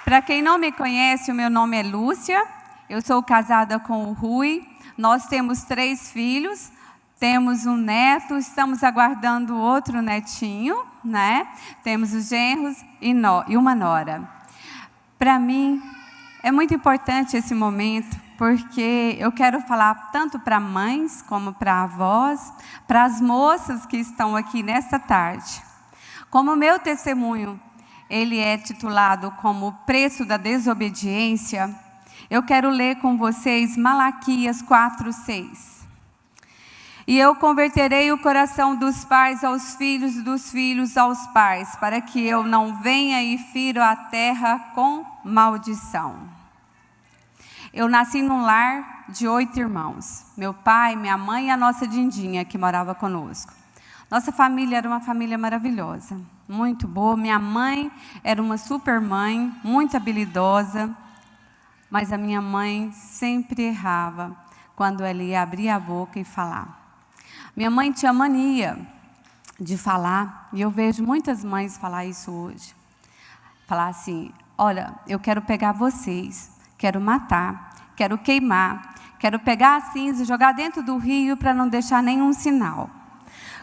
Para quem não me conhece, o meu nome é Lúcia, eu sou casada com o Rui, nós temos 3 filhos, temos um neto, estamos aguardando outro netinho, né? Temos os genros e uma nora. Para mim, é muito importante esse momento, porque eu quero falar tanto para mães como para avós, para as moças que estão aqui nesta tarde. Como o meu testemunho, ele é titulado como o preço da desobediência, eu quero ler com vocês Malaquias 4:6. E eu converterei o coração dos pais aos filhos, dos filhos aos pais, para que eu não venha e fira a terra com maldição. Eu nasci num lar de 8 irmãos. Meu pai, minha mãe e a nossa Dindinha, que morava conosco. Nossa família era uma família maravilhosa, muito boa. Minha mãe era uma super mãe, muito habilidosa, mas a minha mãe sempre errava quando ela ia abrir a boca e falar. Minha mãe tinha mania de falar, e eu vejo muitas mães falar isso hoje. Falar assim, olha, eu quero pegar vocês, quero matar, quero queimar, quero pegar a cinza e jogar dentro do rio para não deixar nenhum sinal.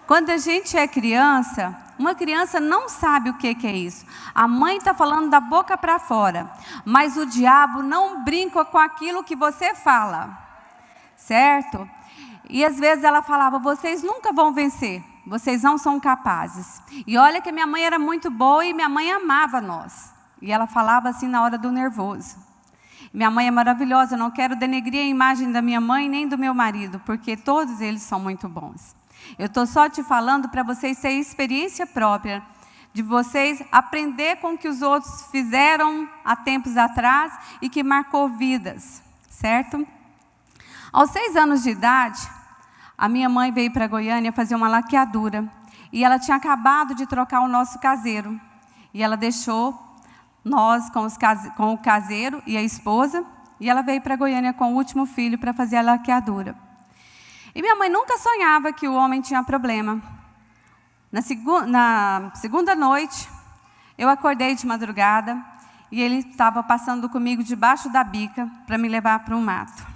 Quando a gente é criança, uma criança não sabe o que é isso. A mãe está falando da boca para fora, mas o diabo não brinca com aquilo que você fala, certo? E às vezes ela falava, vocês nunca vão vencer, vocês não são capazes. E olha que minha mãe era muito boa e minha mãe amava nós. E ela falava assim na hora do nervoso. Minha mãe é maravilhosa, eu não quero denegrir a imagem da minha mãe nem do meu marido, porque todos eles são muito bons. Eu estou só te falando para vocês terem experiência própria, de vocês aprender com o que os outros fizeram há tempos atrás e que marcou vidas, certo? Aos 6 anos de idade, a minha mãe veio para Goiânia fazer uma laqueadura e ela tinha acabado de trocar o nosso caseiro. E ela deixou nós com o caseiro e a esposa e ela veio para Goiânia com o último filho para fazer a laqueadura. E minha mãe nunca sonhava que o homem tinha problema. Na segunda noite, eu acordei de madrugada e ele estava passando comigo debaixo da bica para me levar para um mato.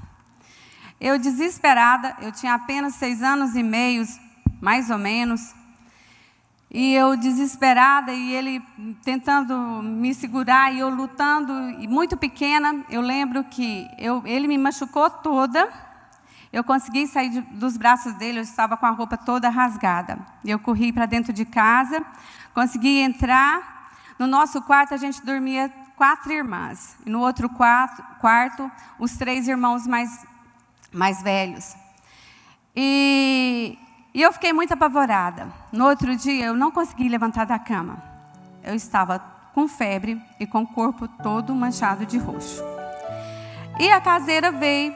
Eu desesperada, eu tinha apenas 6 anos e meio, mais ou menos, e eu desesperada e ele tentando me segurar e eu lutando, e muito pequena, eu lembro que ele me machucou toda. Eu consegui sair dos braços dele, eu estava com a roupa toda rasgada. Eu corri para dentro de casa, consegui entrar. No nosso quarto, a gente dormia 4 irmãs. E no outro quarto, os 3 irmãos mais velhos. E eu fiquei muito apavorada. No outro dia, eu não consegui levantar da cama. Eu estava com febre e com o corpo todo manchado de roxo. E a caseira veio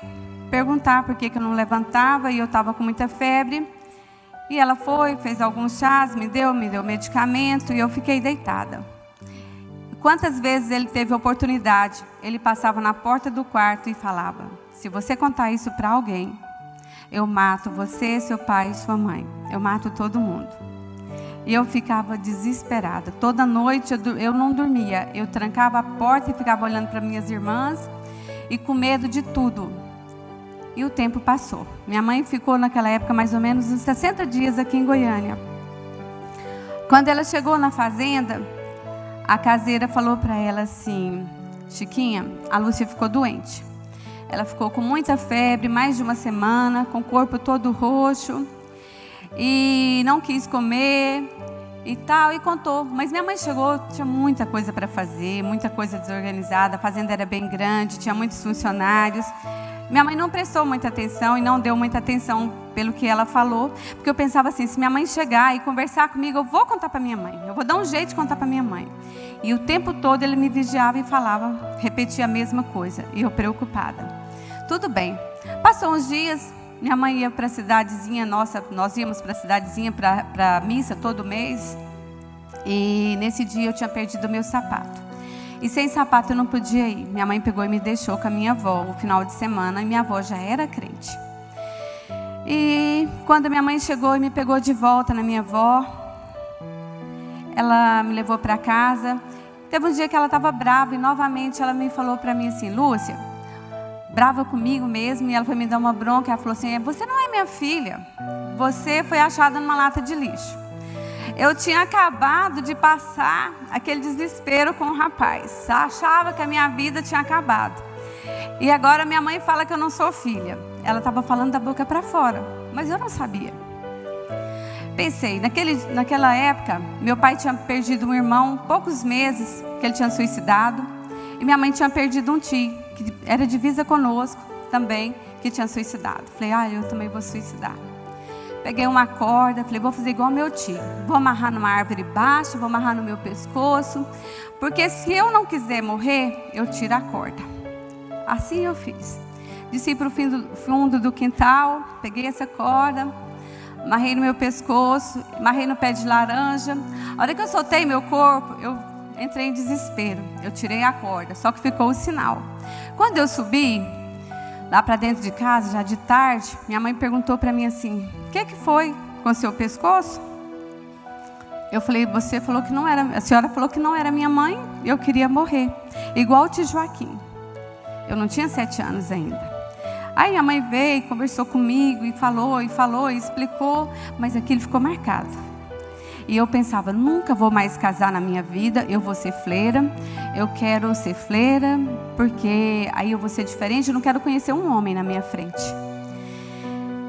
perguntar por que eu não levantava e eu estava com muita febre. E ela foi, fez alguns chás, me deu medicamento e eu fiquei deitada. Quantas vezes ele teve oportunidade, ele passava na porta do quarto e falava, se você contar isso para alguém, eu mato você, seu pai e sua mãe. Eu mato todo mundo. E eu ficava desesperada. Toda noite eu não dormia. Eu trancava a porta e ficava olhando para minhas irmãs e com medo de tudo. E o tempo passou. Minha mãe ficou naquela época mais ou menos uns 60 dias aqui em Goiânia. Quando ela chegou na fazenda, a caseira falou para ela assim, Chiquinha, a Lúcia ficou doente. Ela ficou com muita febre, mais de uma semana, com o corpo todo roxo, e não quis comer e tal, e contou. Mas minha mãe chegou, tinha muita coisa para fazer, muita coisa desorganizada, a fazenda era bem grande, tinha muitos funcionários. Minha mãe não prestou muita atenção e não deu muita atenção pelo que ela falou, porque eu pensava assim, se minha mãe chegar e conversar comigo, eu vou contar para minha mãe, eu vou dar um jeito de contar para minha mãe. E o tempo todo ele me vigiava e falava, repetia a mesma coisa, e eu preocupada. Tudo bem. Passou uns dias, minha mãe ia para a cidadezinha, nós íamos para a cidadezinha para a missa todo mês, e nesse dia eu tinha perdido o meu sapato. E sem sapato eu não podia ir. Minha mãe pegou e me deixou com a minha avó o final de semana, e minha avó já era crente. E quando minha mãe chegou e me pegou de volta na minha avó, ela me levou para casa Teve um dia que ela estava brava e novamente ela me falou para mim assim: Lúcia, brava comigo mesmo, e ela foi me dar uma bronca. Ela falou assim: você não é minha filha, você foi achada numa lata de lixo. Eu tinha acabado de passar aquele desespero com o rapaz, achava que a minha vida tinha acabado, e agora minha mãe fala que eu não sou filha. Ela estava falando da boca para fora, mas eu não sabia. Pensei, naquela época, meu pai tinha perdido um irmão, poucos meses que ele tinha suicidado, e minha mãe tinha perdido um tio, que era divisa conosco também, que tinha suicidado. Falei: eu também vou suicidar. Peguei uma corda, falei: vou fazer igual meu tio, vou amarrar numa árvore baixa, vou amarrar no meu pescoço, porque se eu não quiser morrer, eu tiro a corda. Assim eu fiz. Desci para o fundo do quintal, peguei essa corda, amarrei no meu pescoço, amarrei no pé de laranja. A hora que eu soltei meu corpo, eu entrei em desespero. Eu tirei a corda, só que ficou o sinal. Quando eu subi lá para dentro de casa, já de tarde, minha mãe perguntou para mim assim: o que foi com o seu pescoço? Eu falei: você falou que não era, a senhora falou que não era minha mãe, eu queria morrer, igual o tio Joaquim. Eu não tinha 7 anos ainda. Aí a mãe veio, conversou comigo e falou, e explicou, mas aquilo ficou marcado. E eu pensava: nunca vou mais casar na minha vida, eu vou ser freira, eu quero ser freira, porque aí eu vou ser diferente, eu não quero conhecer um homem na minha frente.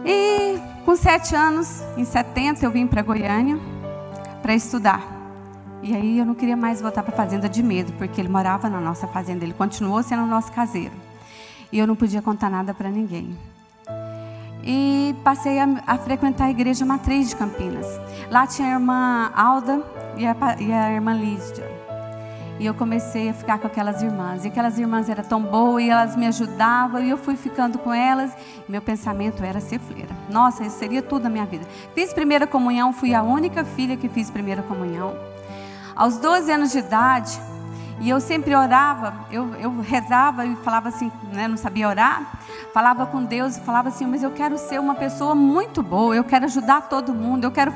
E com 7 anos, em 70, eu vim para Goiânia para estudar. E aí eu não queria mais voltar para a fazenda de medo, porque ele morava na nossa fazenda, ele continuou sendo o nosso caseiro. E eu não podia contar nada para ninguém. E passei a frequentar a igreja matriz de Campinas. Lá tinha a irmã Alda e a irmã Lídia. E eu comecei a ficar com aquelas irmãs. E aquelas irmãs eram tão boas e elas me ajudavam. E eu fui ficando com elas. E meu pensamento era ser freira. Nossa, isso seria tudo na minha vida. Fiz primeira comunhão, fui a única filha que fiz primeira comunhão. Aos 12 anos de idade, e eu sempre orava, eu rezava e falava assim, né, não sabia orar, falava com Deus e falava assim: mas eu quero ser uma pessoa muito boa, eu quero ajudar todo mundo, eu quero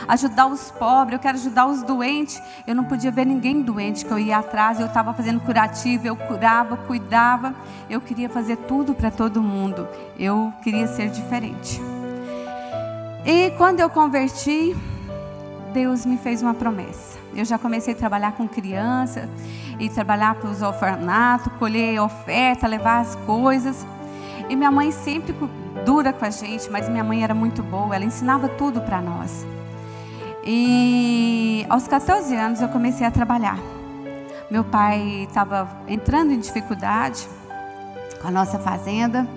ajudar os pobres, eu quero ajudar os doentes. Eu não podia ver ninguém doente, que eu ia atrás, eu estava fazendo curativo, eu curava, cuidava, eu queria fazer tudo para todo mundo, eu queria ser diferente. E quando eu converti, Deus me fez uma promessa. Eu já comecei a trabalhar com criança e trabalhar para os orfanatos, colher oferta, levar as coisas. E minha mãe sempre dura com a gente, mas minha mãe era muito boa, ela ensinava tudo para nós. E aos 14 anos eu comecei a trabalhar. Meu pai estava entrando em dificuldade com a nossa fazenda,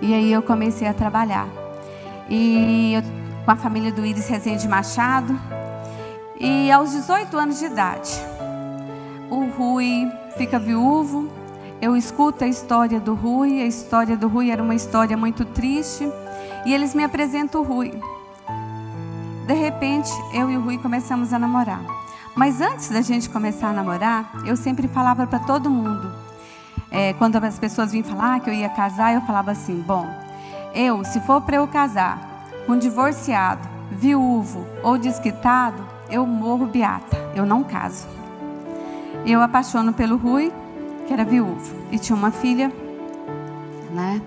e aí eu comecei a trabalhar. Com a família do Iris Rezende Machado. E aos 18 anos de idade, o Rui fica viúvo. Eu escuto a história do Rui. A história do Rui era uma história muito triste. E eles me apresentam o Rui. De repente, eu e o Rui começamos a namorar. Mas antes da gente começar a namorar, eu sempre falava para todo mundo. Quando as pessoas vinham falar que eu ia casar, eu falava assim: bom, se for para eu casar com divorciado, viúvo ou desquitado, eu morro beata, eu não caso. Eu apaixono pelo Rui, que era viúvo, e tinha uma filha, né?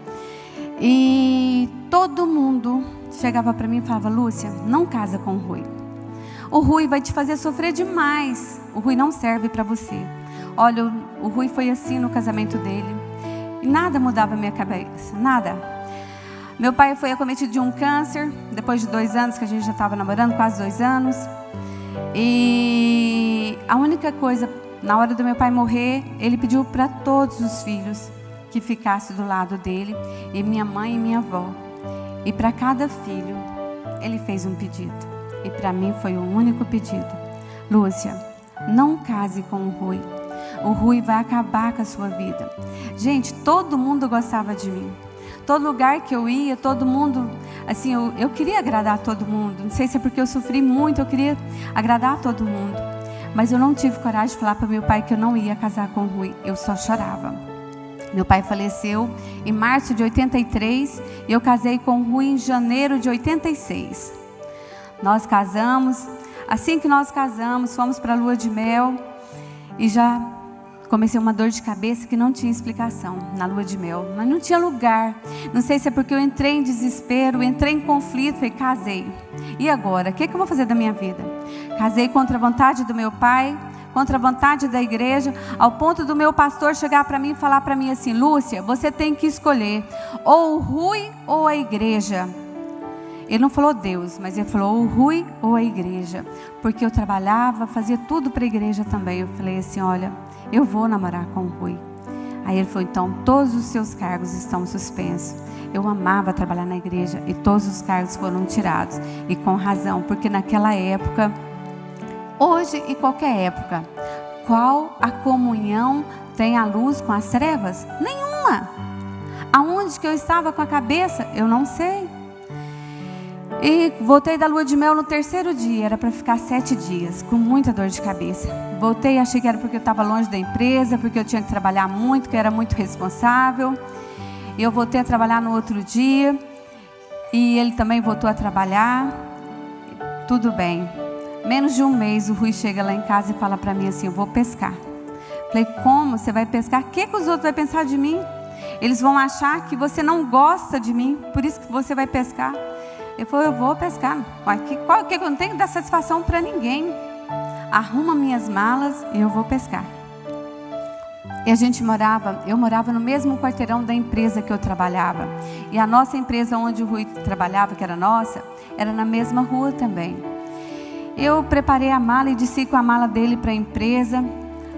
E todo mundo chegava para mim e falava: Lúcia, não casa com o Rui. O Rui vai te fazer sofrer demais. O Rui não serve para você. Olha, o Rui foi assim no casamento dele. E nada mudava a minha cabeça, nada. Meu pai foi acometido de um câncer, depois de 2 anos que a gente já estava namorando, quase 2 anos. E a única coisa, na hora do meu pai morrer, ele pediu para todos os filhos que ficassem do lado dele, e minha mãe e minha avó. E para cada filho, ele fez um pedido. E para mim foi o único pedido: Lúcia, não case com o Rui. O Rui vai acabar com a sua vida. Gente, todo mundo gostava de mim. Todo lugar que eu ia, todo mundo, assim, eu queria agradar a todo mundo. Não sei se é porque eu sofri muito, eu queria agradar a todo mundo. Mas eu não tive coragem de falar para meu pai que eu não ia casar com o Rui. Eu só chorava. Meu pai faleceu em março de 83 e eu casei com o Rui em janeiro de 86. Nós casamos. Assim que nós casamos, fomos para a lua de mel. E já comecei uma dor de cabeça que não tinha explicação na lua de mel, mas não tinha lugar. Não sei se é porque eu entrei em desespero, entrei em conflito, falei, casei. E agora? O que eu vou fazer da minha vida? Casei contra a vontade do meu pai, contra a vontade da igreja, ao ponto do meu pastor chegar para mim e falar para mim assim, Lúcia, você tem que escolher ou o Rui ou a igreja. Ele não falou Deus, mas ele falou o Rui ou a igreja, porque eu trabalhava, fazia tudo para a igreja também. Eu falei assim, olha, eu vou namorar com o Rui. Aí ele falou, então todos os seus cargos estão suspensos. Eu amava trabalhar na igreja e todos os cargos foram tirados. E com razão, porque naquela época, hoje e qualquer época, qual a comunhão tem a luz com as trevas? Nenhuma. Aonde que eu estava com a cabeça? Eu não sei. E voltei da lua de mel no terceiro dia, era para ficar 7 dias, com muita dor de cabeça. Voltei, achei que era porque eu estava longe da empresa, porque eu tinha que trabalhar muito, que eu era muito responsável. E eu voltei a trabalhar no outro dia, e ele também voltou a trabalhar. Tudo bem. Menos de um mês, o Rui chega lá em casa e fala para mim assim, eu vou pescar. Falei, como você vai pescar? O que os outros vão pensar de mim? Eles vão achar que você não gosta de mim, por isso que você vai pescar. Ele falou, eu vou pescar. Que eu não tenho que dar satisfação para ninguém. Arruma minhas malas e eu vou pescar. E eu morava no mesmo quarteirão da empresa que eu trabalhava. E a nossa empresa onde o Rui trabalhava, que era nossa, era na mesma rua também. Eu preparei a mala e desci com a mala dele para a empresa.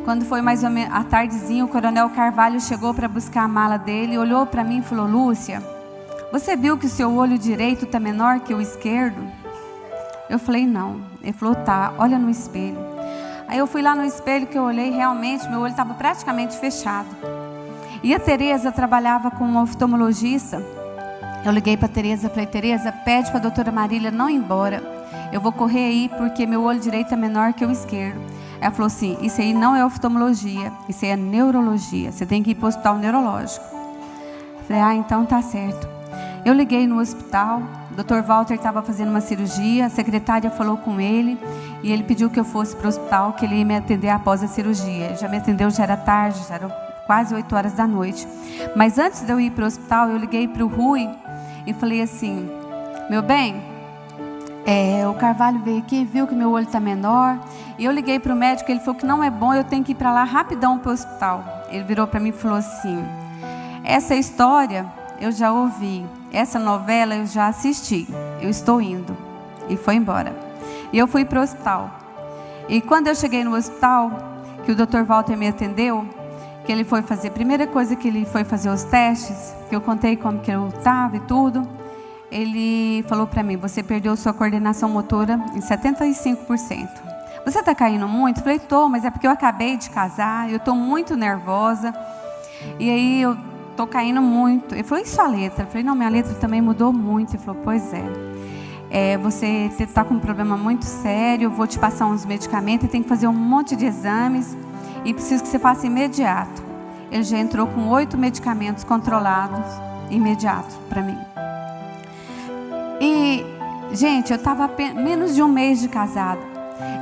Quando foi mais ou menos à tardezinha, o Coronel Carvalho chegou para buscar a mala dele, olhou para mim e falou, Lúcia, você viu que o seu olho direito está menor que o esquerdo? Eu falei, não. Ele falou, tá, olha no espelho. Aí eu fui lá no espelho que eu olhei, realmente, meu olho estava praticamente fechado. E a Tereza trabalhava com um oftalmologista. Eu liguei para a Tereza, falei, Tereza, pede para a doutora Marília não ir embora. Eu vou correr aí porque meu olho direito é menor que o esquerdo. Ela falou assim, isso aí não é oftalmologia, isso aí é neurologia. Você tem que ir para o hospital neurológico. Eu falei, então tá certo. Eu liguei no hospital, o Dr. Walter estava fazendo uma cirurgia, a secretária falou com ele e ele pediu que eu fosse para o hospital, que ele ia me atender após a cirurgia. Ele já me atendeu, já era tarde, já eram quase 8 horas da noite. Mas antes de eu ir para o hospital, eu liguei para o Rui e falei assim, meu bem, o Carvalho veio aqui, viu que meu olho está menor, e eu liguei para o médico, ele falou que não é bom, eu tenho que ir para lá rapidão para o hospital. Ele virou para mim e falou assim, essa história eu já ouvi, essa novela eu já assisti, eu estou indo. E foi embora. E eu fui para o hospital. E quando eu cheguei no hospital, que o Dr. Walter me atendeu, que ele foi fazer, a primeira coisa que ele foi fazer os testes, que eu contei como que eu estava e tudo, ele falou para mim, você perdeu sua coordenação motora em 75%. Você está caindo muito? Eu falei, estou, mas é porque eu acabei de casar, eu estou muito nervosa. E aí eu estou caindo muito. Ele falou, e sua letra? Eu falei, não, minha letra também mudou muito. Ele falou, pois é. Você está com um problema muito sério, eu vou te passar uns medicamentos e tem que fazer um monte de exames e preciso que você faça imediato. Ele já entrou com 8 medicamentos controlados imediato para mim. E, gente, eu estava menos de um mês de casada.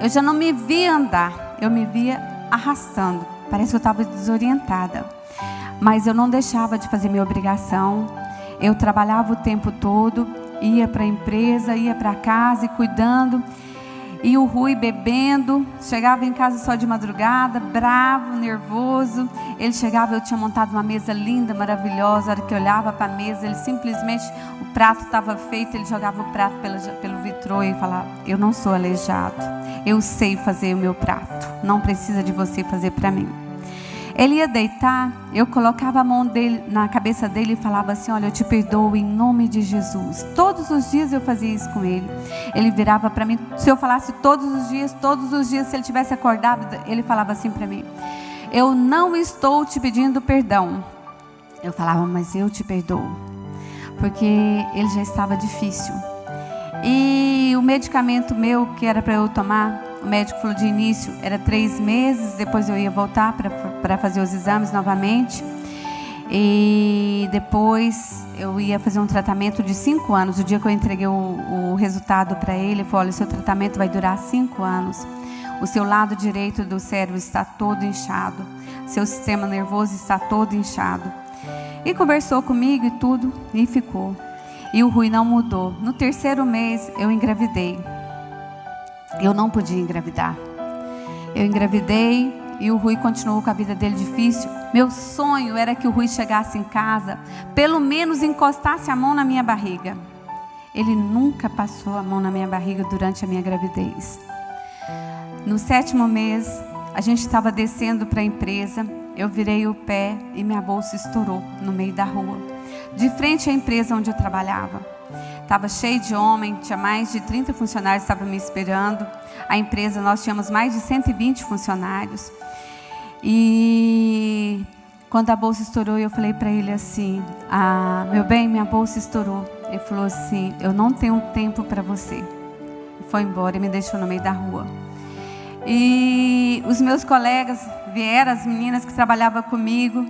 Eu já não me via andar, eu me via arrastando. Parece que eu estava desorientada. Mas eu não deixava de fazer minha obrigação. Eu trabalhava o tempo todo, ia para a empresa, ia para casa e cuidando. E o Rui bebendo, chegava em casa só de madrugada, bravo, nervoso. Ele chegava, eu tinha montado uma mesa linda, maravilhosa. A hora que eu olhava para a mesa, ele simplesmente, o prato estava feito, ele jogava o prato pelo vitrô e falava, eu não sou aleijado, eu sei fazer o meu prato, não precisa de você fazer para mim. Ele ia deitar, eu colocava a mão dele na cabeça dele e falava assim, olha, eu te perdoo em nome de Jesus. Todos os dias eu fazia isso com ele. Ele virava para mim, se eu falasse todos os dias, se ele tivesse acordado, ele falava assim para mim, eu não estou te pedindo perdão. Eu falava, mas eu te perdoo, porque ele já estava difícil. E o medicamento meu que era para eu tomar, o médico falou de início, era 3 meses, depois eu ia voltar para fazer os exames novamente. E depois eu ia fazer um tratamento de 5 anos. O dia que eu entreguei o resultado para ele, ele falou, olha, seu tratamento vai durar 5 anos. O seu lado direito do cérebro está todo inchado. Seu sistema nervoso está todo inchado. E conversou comigo e tudo, e ficou. E o Rui não mudou. No 3º mês, eu engravidei. Eu não podia engravidar. Eu engravidei e o Rui continuou com a vida dele difícil. Meu sonho era que o Rui chegasse em casa, pelo menos encostasse a mão na minha barriga. Ele nunca passou a mão na minha barriga durante a minha gravidez. No 7º mês, a gente estava descendo para a empresa. Eu virei o pé e minha bolsa estourou no meio da rua, de frente à empresa onde eu trabalhava. Estava cheio de homem, tinha mais de 30 funcionários que estavam me esperando. A empresa, nós tínhamos mais de 120 funcionários. E quando a bolsa estourou, eu falei para ele assim: meu bem, minha bolsa estourou. Ele falou assim: eu não tenho tempo para você. E foi embora e me deixou no meio da rua. E os meus colegas vieram, as meninas que trabalhavam comigo.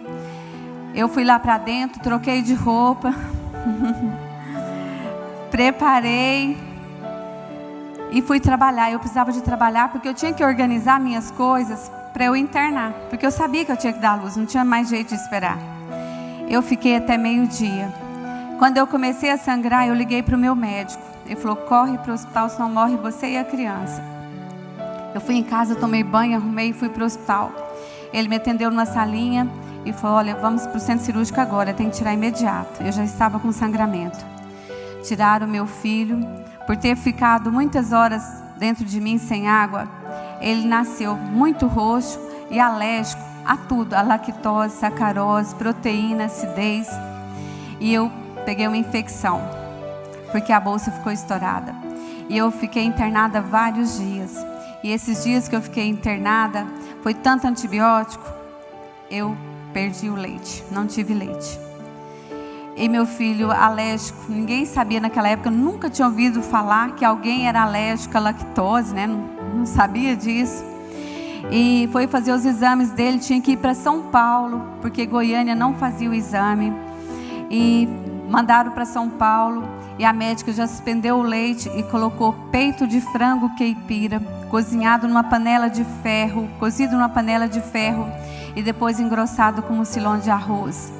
Eu fui lá para dentro, troquei de roupa, preparei e fui trabalhar. Eu precisava de trabalhar porque eu tinha que organizar minhas coisas para eu internar, porque eu sabia que eu tinha que dar à luz, não tinha mais jeito de esperar. Eu fiquei até meio-dia. Quando eu comecei a sangrar, eu liguei para o meu médico. Ele falou: corre para o hospital, senão morre você e a criança. Eu fui em casa, tomei banho, arrumei e fui para o hospital. Ele me atendeu numa salinha e falou: olha, vamos para o centro cirúrgico agora, tem que tirar imediato. Eu já estava com sangramento. Tiraram meu filho. Por ter ficado muitas horas dentro de mim sem água, ele nasceu muito roxo e alérgico a tudo, a lactose, sacarose, proteína, acidez. E eu peguei uma infecção, porque a bolsa ficou estourada. E eu fiquei internada vários dias. E esses dias que eu fiquei internada, foi tanto antibiótico, eu perdi o leite, não tive leite. E meu filho alérgico, ninguém sabia naquela época, eu nunca tinha ouvido falar que alguém era alérgico à lactose, né? Não sabia disso. E foi fazer os exames dele, tinha que ir para São Paulo, porque Goiânia não fazia o exame. E mandaram para São Paulo, e a médica já suspendeu o leite e colocou peito de frango caipira, cozinhado numa panela de ferro, cozido numa panela de ferro, e depois engrossado com mucilão de arroz.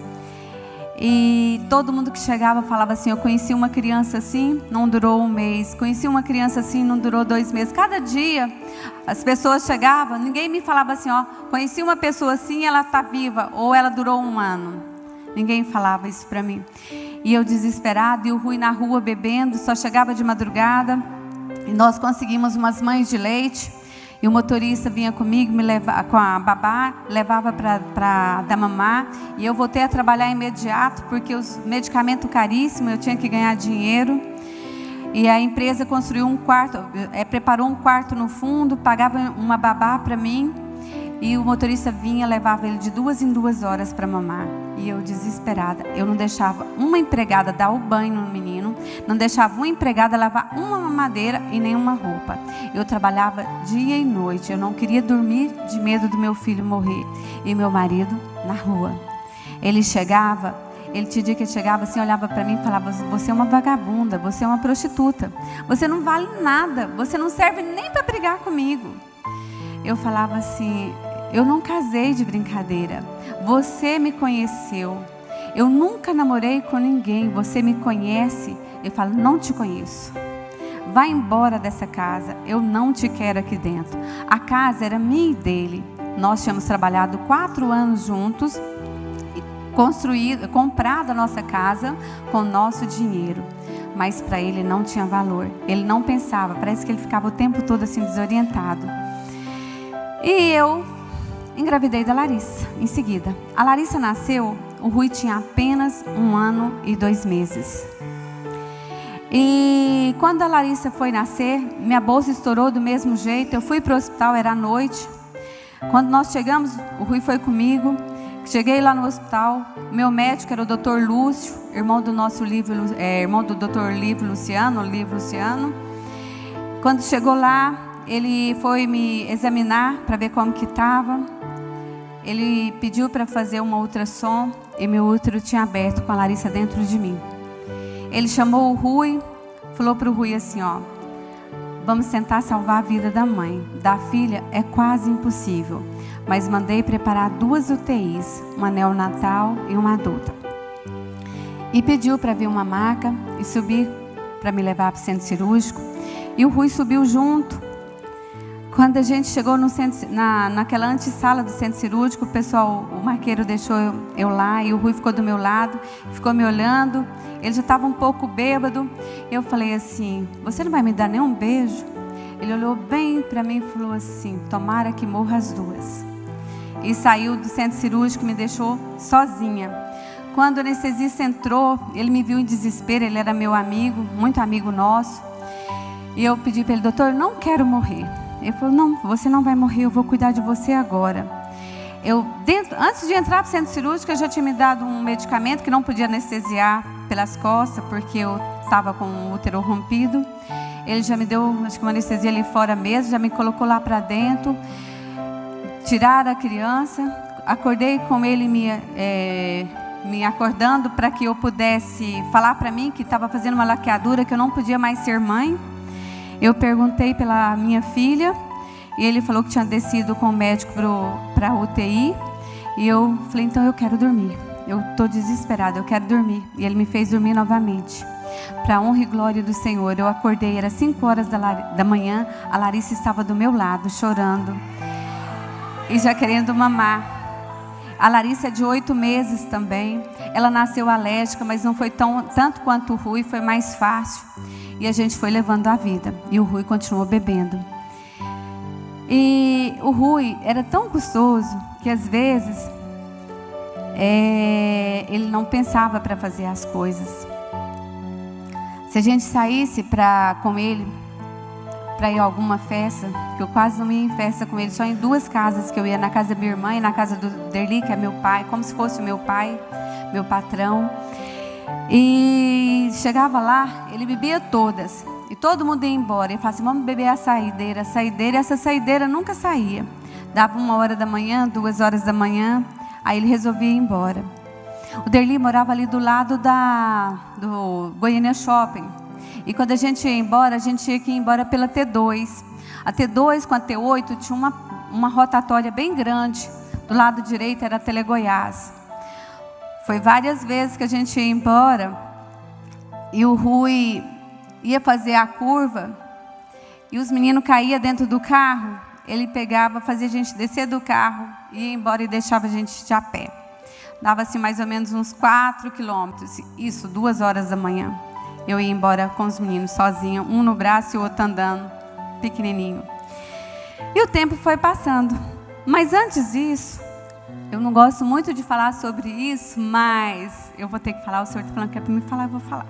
E todo mundo que chegava falava assim: eu conheci uma criança assim, não durou um mês. Conheci uma criança assim, não durou 2 meses. Cada dia as pessoas chegavam, ninguém me falava assim: ó, conheci uma pessoa assim, ela está viva, ou ela durou 1 ano. Ninguém falava isso para mim. E eu desesperada, e o Rui na rua bebendo, só chegava de madrugada. E nós conseguimos umas mães de leite. E o motorista vinha comigo, me levava com a babá, levava para dar mamar. E eu voltei a trabalhar imediato, porque os medicamentos caríssimos, eu tinha que ganhar dinheiro. E a empresa construiu um quarto, preparou um quarto no fundo, pagava uma babá para mim. E o motorista vinha, levava ele de 2 em 2 horas para mamar. E eu desesperada, eu não deixava uma empregada dar o banho no menino, não deixava uma empregada lavar uma mamadeira e nenhuma roupa. Eu trabalhava dia e noite, eu não queria dormir de medo do meu filho morrer. E meu marido na rua. Ele chegava, tinha dia que ele chegava assim, olhava para mim e falava: você é uma vagabunda, você é uma prostituta, você não vale nada, você não serve nem para brigar comigo. Eu falava assim: eu não casei de brincadeira, você me conheceu, eu nunca namorei com ninguém, você me conhece. Eu falo: não te conheço, vai embora dessa casa, eu não te quero aqui dentro. A casa era minha e dele, nós tínhamos trabalhado 4 anos juntos, comprado a nossa casa com o nosso dinheiro, mas para ele não tinha valor, ele não pensava, parece que ele ficava o tempo todo assim desorientado. E eu engravidei da Larissa em seguida. A Larissa nasceu, o Rui tinha apenas 1 ano e 2 meses. E quando a Larissa foi nascer, minha bolsa estourou do mesmo jeito. Eu fui para o hospital, era à noite. Quando nós chegamos, o Rui foi comigo. Cheguei lá no hospital, meu médico era o Dr. Lúcio, irmão do nosso irmão do Dr. Livio Luciano. Quando chegou lá, ele foi me examinar para ver como que estava. Ele pediu para fazer uma ultrassom e meu útero tinha aberto com a Larissa dentro de mim. Ele chamou o Rui, falou para o Rui assim: ó, vamos tentar salvar a vida da mãe. Da filha é quase impossível, mas mandei preparar 2 UTIs, uma neonatal e uma adulta. E pediu para vir uma maca e subir para me levar para o centro cirúrgico. E o Rui subiu junto. Quando a gente chegou no centro, naquela antessala do centro cirúrgico, o marqueiro deixou eu lá e o Rui ficou do meu lado, ficou me olhando. Ele já estava um pouco bêbado. Eu falei assim: você não vai me dar nenhum beijo? Ele olhou bem para mim e falou assim: tomara que morra as 2. E saiu do centro cirúrgico e me deixou sozinha. Quando o anestesista entrou, ele me viu em desespero. Ele era meu amigo, muito amigo nosso. E eu pedi para ele: doutor, não quero morrer. Ele falou: não, você não vai morrer, eu vou cuidar de você agora. Antes de entrar para o centro cirúrgico, eu já tinha me dado um medicamento que não podia anestesiar pelas costas, porque eu estava com o útero rompido. Ele já me deu, acho que uma anestesia ali fora mesmo, já me colocou lá para dentro. Tiraram a criança, acordei com ele me acordando para que eu pudesse falar para mim que estava fazendo uma laqueadura, que eu não podia mais ser mãe. Eu perguntei pela minha filha e ele falou que tinha descido com o médico para a UTI. E eu falei: então eu quero dormir, eu estou desesperada, eu quero dormir. E ele me fez dormir novamente. Para a honra e glória do Senhor, eu acordei, era 5 horas da manhã, a Larissa estava do meu lado, chorando e já querendo mamar. A Larissa é de 8 meses também. Ela nasceu alérgica, mas não foi tanto quanto o Rui, foi mais fácil. E a gente foi levando a vida. E o Rui continuou bebendo. E o Rui era tão gostoso que às vezes ele não pensava para fazer as coisas. Se a gente saísse com ele para ir a alguma festa, que eu quase não ia em festa com ele, só em 2 casas que eu ia, na casa da minha irmã e na casa do Derli, que é meu pai, como se fosse o meu pai, meu patrão. E chegava lá, ele bebia todas, e todo mundo ia embora. Ele falava assim: vamos beber a saideira, e essa saideira nunca saía. Dava 1 hora da manhã, 2 horas da manhã, aí ele resolvia ir embora. O Derli morava ali do lado do Goiânia Shopping. E quando a gente ia embora, a gente tinha que ir embora pela T2. A T2 com a T8 tinha uma rotatória bem grande. Do lado direito era a Telegoiás. Foi várias vezes que a gente ia embora e o Rui ia fazer a curva e os meninos caíam dentro do carro. Ele pegava, fazia a gente descer do carro, ia embora e deixava a gente de a pé. Dava assim mais ou menos uns 4 quilômetros, isso 2 horas da manhã. Eu ia embora com os meninos sozinha, um no braço e o outro andando, pequenininho. E o tempo foi passando. Mas antes disso, eu não gosto muito de falar sobre isso, mas eu vou ter que falar. O senhor está falando que é para me falar, eu vou falar.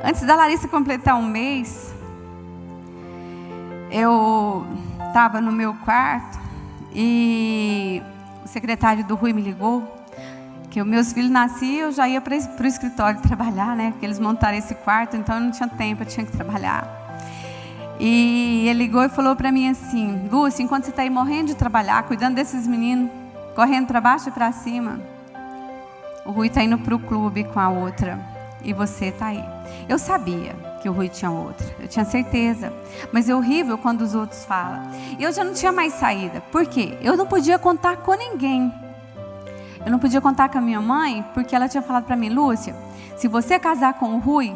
Antes da Larissa completar 1 mês, eu estava no meu quarto e o secretário do Rui me ligou, que os meus filhos nasciam, eu já ia para o escritório trabalhar, né? Porque eles montaram esse quarto, então eu não tinha tempo, eu tinha que trabalhar. E ele ligou e falou para mim assim: Lúcia, enquanto você está aí morrendo de trabalhar, cuidando desses meninos, correndo para baixo e para cima, o Rui está indo para o clube com a outra e você está aí. Eu sabia que o Rui tinha outra, eu tinha certeza, mas é horrível quando os outros falam. E eu já não tinha mais saída. Por quê? Eu não podia contar com ninguém. Eu não podia contar com a minha mãe, porque ela tinha falado para mim: Lúcia, se você casar com o Rui,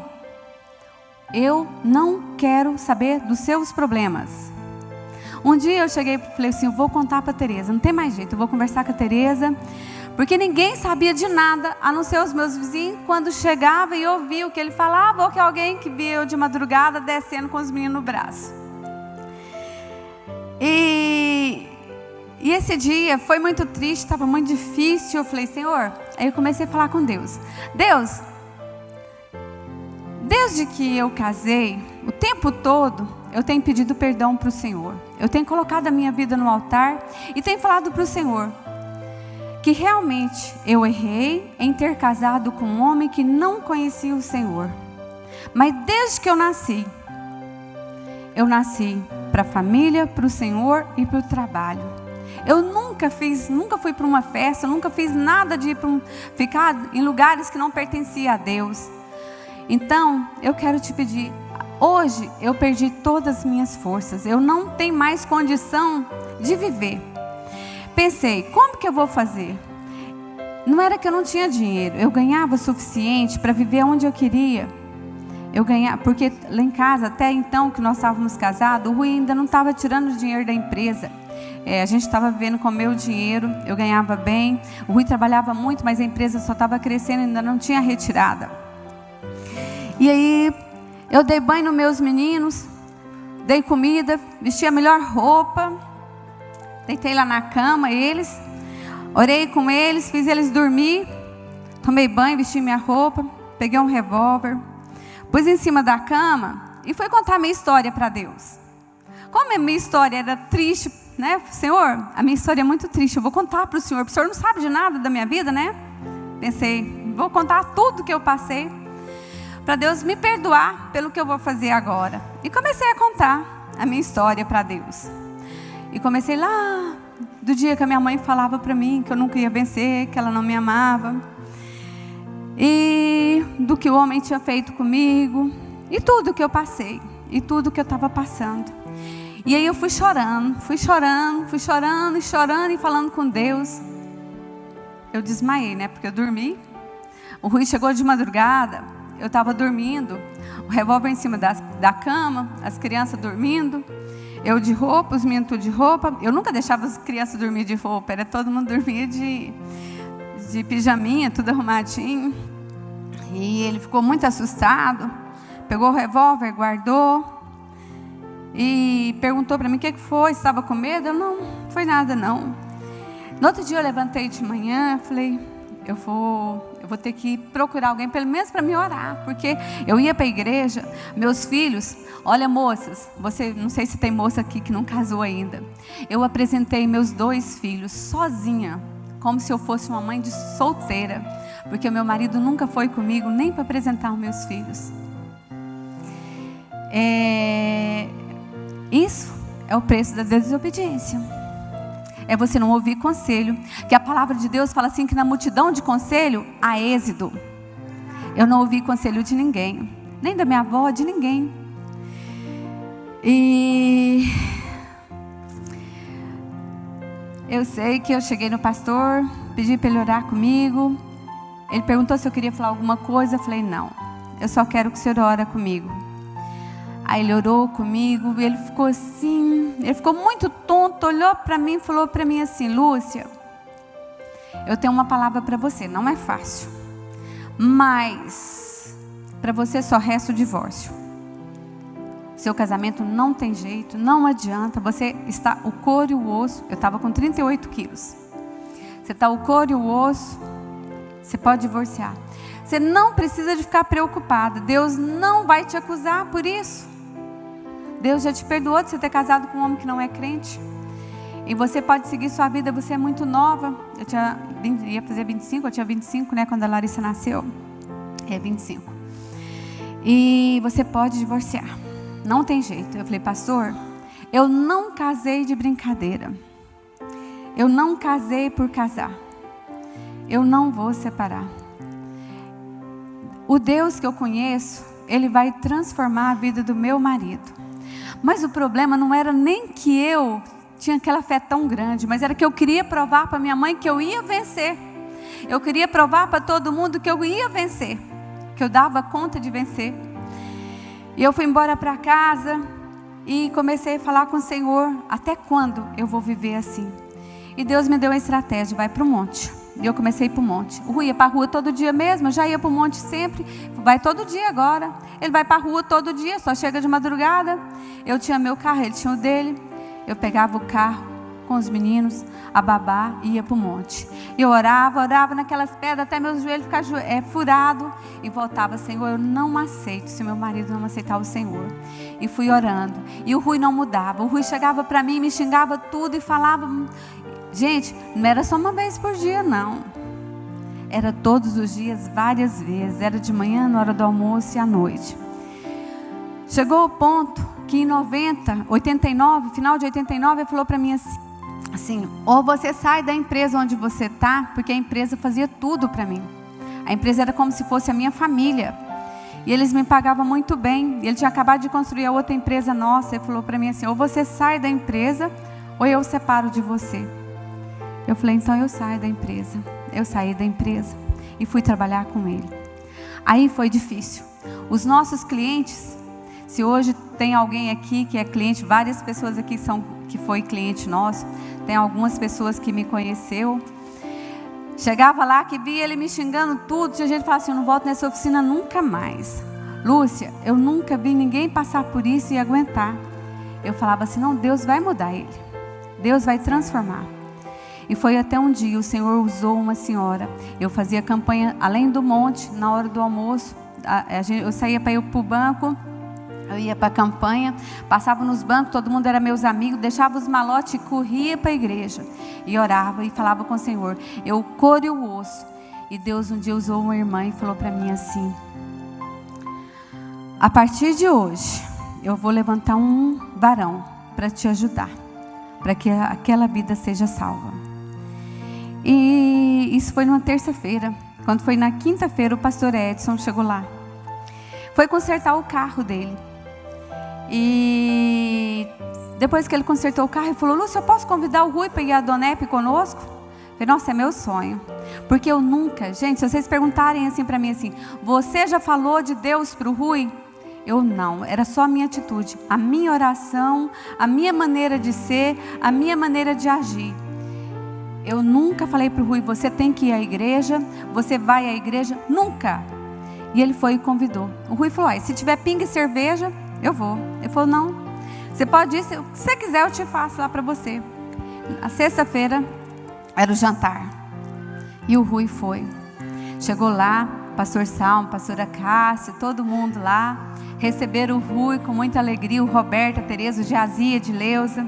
eu não quero saber dos seus problemas. Um dia eu cheguei e falei assim: eu vou contar para a Tereza, não tem mais jeito, eu vou conversar com a Tereza, porque ninguém sabia de nada, a não ser os meus vizinhos, quando chegava e ouvia o que ele falava, ou que alguém que via eu de madrugada descendo com os meninos no braço. E esse dia foi muito triste, estava muito difícil. Eu falei: Senhor, aí eu comecei a falar com Deus: Deus, desde que eu casei, o tempo todo, eu tenho pedido perdão para o Senhor. Eu tenho colocado a minha vida no altar e tenho falado para o Senhor que realmente eu errei em ter casado com um homem que não conhecia o Senhor. Mas desde que eu nasci para a família, para o Senhor e para o trabalho. Eu nunca fui para uma festa, nunca fiz nada de ficar em lugares que não pertenciam a Deus. Então, eu quero te pedir, Hoje eu perdi todas as minhas forças, eu não tenho mais condição de viver. Pensei, como que eu vou fazer? Não era que eu não tinha dinheiro, eu ganhava o suficiente para viver onde eu queria. Eu ganhava, porque lá em casa, até então que nós estávamos casados, o Rui ainda não estava tirando o dinheiro da empresa. A gente estava vivendo com o meu dinheiro, eu ganhava bem. O Rui trabalhava muito, mas a empresa só estava crescendo, ainda não tinha retirada. E aí, eu dei banho nos meus meninos, dei comida, vesti a melhor roupa, deitei lá na cama eles, orei com eles, fiz eles dormir, tomei banho, vesti minha roupa, peguei um revólver, pus em cima da cama e fui contar a minha história para Deus. Como a minha história era triste, né? Senhor, a minha história é muito triste, eu vou contar para o Senhor não sabe de nada da minha vida, né? Pensei, vou contar tudo que eu passei, para Deus me perdoar pelo que eu vou fazer agora. E comecei a contar a minha história para Deus. E comecei lá, do dia que a minha mãe falava para mim que eu nunca ia vencer, que ela não me amava. E do que o homem tinha feito comigo. E tudo que eu passei. E tudo que eu estava passando. E aí eu fui chorando e falando com Deus. Eu desmaiei, né? Porque eu dormi. O Rui chegou de madrugada. Eu estava dormindo, o revólver em cima da cama, as crianças dormindo, eu de roupa, os meninos tudo de roupa. Eu nunca deixava as crianças dormir de roupa, era todo mundo dormia de pijaminha, tudo arrumadinho. E ele ficou muito assustado, pegou o revólver, guardou e perguntou para mim o que foi, estava com medo? Eu não foi nada não. No outro dia eu levantei de manhã, falei, eu vou ter que procurar alguém, pelo menos para me orar, porque eu ia para a igreja, meus filhos, olha moças, não sei se tem moça aqui que não casou ainda, eu apresentei meus 2 filhos sozinha, como se eu fosse uma mãe de solteira, porque o meu marido nunca foi comigo, nem para apresentar os meus filhos. Isso é o preço da desobediência. É você não ouvir conselho, que a palavra de Deus fala assim, que na multidão de conselho há êxito. Eu não ouvi conselho de ninguém, nem da minha avó, de ninguém. E eu sei que eu cheguei no pastor, pedi para ele orar comigo. Ele perguntou se eu queria falar alguma coisa, eu falei não, eu só quero que o senhor ore comigo. Aí ele orou comigo, e ele ficou assim, ele ficou muito tonto, olhou para mim e falou para mim assim, Lúcia, eu tenho uma palavra para você, não é fácil, mas para você só resta o divórcio. Seu casamento não tem jeito, não adianta, você está o couro e o osso, eu estava com 38 quilos, você está o couro e o osso, você pode divorciar. Você não precisa de ficar preocupada, Deus não vai te acusar por isso. Deus já te perdoou de você ter casado com um homem que não é crente. E você pode seguir sua vida, você é muito nova. Ia fazer 25, eu tinha 25, né, quando a Larissa nasceu. 25. E você pode divorciar. Não tem jeito. Eu falei, pastor, eu não casei de brincadeira. Eu não casei por casar. Eu não vou separar. O Deus que eu conheço, Ele vai transformar a vida do meu marido. Mas o problema não era nem que eu tinha aquela fé tão grande, mas era que eu queria provar para minha mãe que eu ia vencer. Eu queria provar para todo mundo que eu ia vencer, que eu dava conta de vencer. E eu fui embora para casa e comecei a falar com o Senhor, até quando eu vou viver assim? E Deus me deu uma estratégia, vai para o monte. E eu comecei a ir para o monte. O Rui ia para a rua todo dia mesmo, eu já ia para o monte sempre. Vai todo dia agora. Ele vai para a rua todo dia, só chega de madrugada. Eu tinha meu carro, ele tinha o dele. Eu pegava o carro com os meninos, a babá, e ia para o monte. E eu orava naquelas pedras, até meus joelhos ficar furados. E voltava, Senhor, eu não aceito, se meu marido não aceitar o Senhor. E fui orando. E o Rui não mudava. O Rui chegava para mim, me xingava tudo e falava... Gente, não era só uma vez por dia, não. Era todos os dias, várias vezes. Era de manhã, na hora do almoço e à noite. Chegou o ponto que em 89, final de 89, ele falou para mim assim, ou você sai da empresa onde você está, porque a empresa fazia tudo para mim. A empresa era como se fosse a minha família. E eles me pagavam muito bem. Ele tinha acabado de construir a outra empresa nossa. Ele falou para mim assim: ou você sai da empresa, ou eu separo de você. Eu falei: então eu saio da empresa. Eu saí da empresa e fui trabalhar com ele. Aí foi difícil. Os nossos clientes, se hoje tem alguém aqui que é cliente, várias pessoas aqui que foi cliente nosso, tem algumas pessoas que me conheceu. Chegava lá que via ele me xingando tudo, tinha gente que falava assim: eu não volto nessa oficina nunca mais. Lúcia, eu nunca vi ninguém passar por isso e aguentar. Eu falava assim: não, Deus vai mudar ele, Deus vai transformar. E foi até um dia, o Senhor usou uma senhora. Eu fazia campanha além do monte, na hora do almoço. Eu saía para ir para o banco, eu ia para a campanha, passava nos bancos, todo mundo era meus amigos, deixava os malotes e corria para a igreja. E orava e falava com o Senhor. Eu couro e o osso. E Deus um dia usou uma irmã e falou para mim assim: a partir de hoje, eu vou levantar um varão para te ajudar, para que aquela vida seja salva. E isso foi numa terça-feira. Quando foi na quinta-feira, o pastor Edson chegou lá. Foi consertar o carro dele. E depois que ele consertou o carro, ele falou: Lúcia, eu posso convidar o Rui para ir a Donep conosco? Eu falei: nossa, é meu sonho. Porque eu nunca, gente, se vocês perguntarem assim para mim assim: você já falou de Deus para o Rui? Eu não, era só a minha atitude, a minha oração, a minha maneira de ser, a minha maneira de agir. Eu nunca falei para o Rui: você tem que ir à igreja, você vai à igreja, nunca. E ele foi e convidou. O Rui falou: se tiver pinga e cerveja, eu vou. Ele falou: não, você pode ir, se você quiser eu te faço lá para você. A sexta-feira era o jantar. E o Rui foi. Chegou lá, pastor Salmo, pastora Cássia, todo mundo lá. Receberam o Rui com muita alegria, o Roberto, a Tereza, o Jazia, a Dileuza.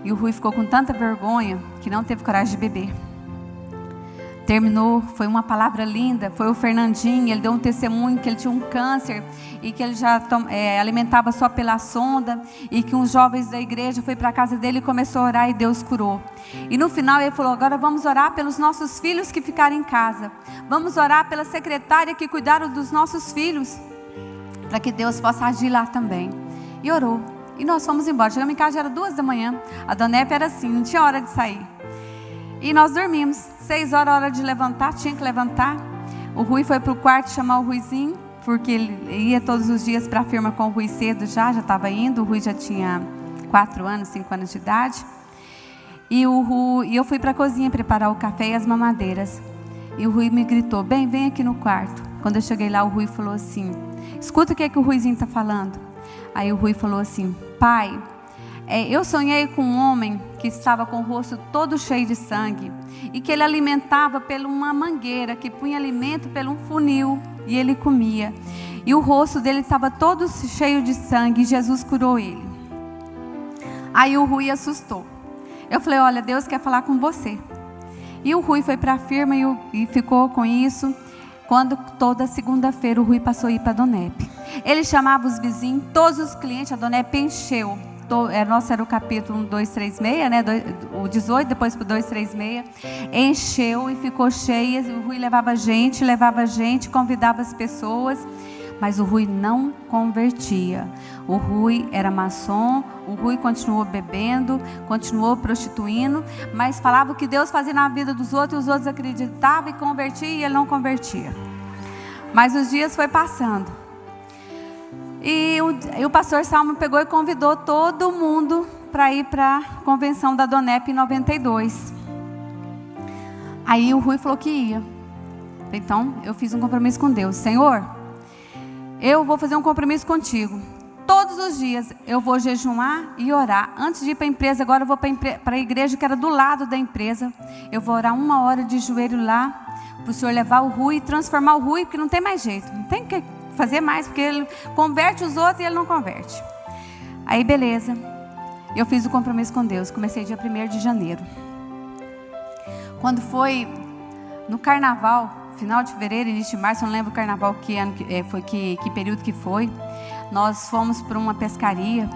E o Rui ficou com tanta vergonha que não teve coragem de beber. Terminou, foi uma palavra linda. Foi o Fernandinho, ele deu um testemunho que ele tinha um câncer e que ele já alimentava só pela sonda, e que uns jovens da igreja foi para a casa dele e começou a orar e Deus curou. E no final ele falou: agora vamos orar pelos nossos filhos que ficaram em casa, vamos orar pela secretária que cuidaram dos nossos filhos, para que Deus possa agir lá também. E orou, e nós fomos embora. Chegamos em casa, já era 2 da manhã. A Donep era assim, não tinha hora de sair. E nós dormimos. 6 horas, hora de levantar, tinha que levantar. O Rui foi para o quarto chamar o Ruizinho, porque ele ia todos os dias para a firma com o Rui cedo, já estava indo. O Rui já tinha 4 anos, 5 anos de idade. E eu fui para a cozinha preparar o café e as mamadeiras. E o Rui me gritou: vem aqui no quarto. Quando eu cheguei lá, o Rui falou assim: escuta o que o Ruizinho está falando. Aí o Rui falou assim: pai, eu sonhei com um homem que estava com o rosto todo cheio de sangue, e que ele alimentava por uma mangueira, que punha alimento pelo um funil, e ele comia. E o rosto dele estava todo cheio de sangue, e Jesus curou ele. Aí o Rui assustou. Eu falei: olha, Deus quer falar com você. E o Rui foi para a firma e ficou com isso. Quando toda segunda-feira o Rui passou a ir para a Donep. Ele chamava os vizinhos, todos os clientes, a Donep encheu. Nosso era o capítulo 236, né? O 18, depois para o 236. Encheu e ficou cheia. O Rui levava gente, convidava as pessoas. Mas o Rui não convertia. O Rui era maçom, o Rui continuou bebendo, continuou prostituindo, mas falava o que Deus fazia na vida dos outros, e os outros acreditavam e convertiam, e ele não convertia. Mas os dias foi passando. E o pastor Salmo pegou e convidou todo mundo para ir para a convenção da Donep em 92. Aí o Rui falou que ia. Então eu fiz um compromisso com Deus: Senhor, eu vou fazer um compromisso contigo. Todos os dias eu vou jejuar e orar. Antes de ir para a empresa, agora eu vou para a igreja que era do lado da empresa. Eu vou orar 1 hora de joelho lá, para o Senhor levar o Rui e transformar o Rui, porque não tem mais jeito. Não tem que fazer mais, porque ele converte os outros e ele não converte. Aí beleza, eu fiz o compromisso com Deus. Comecei dia 1º de janeiro. Quando foi no carnaval, final de fevereiro, início de março, eu não lembro o carnaval que ano foi, que período que foi. Nós fomos para uma pescaria.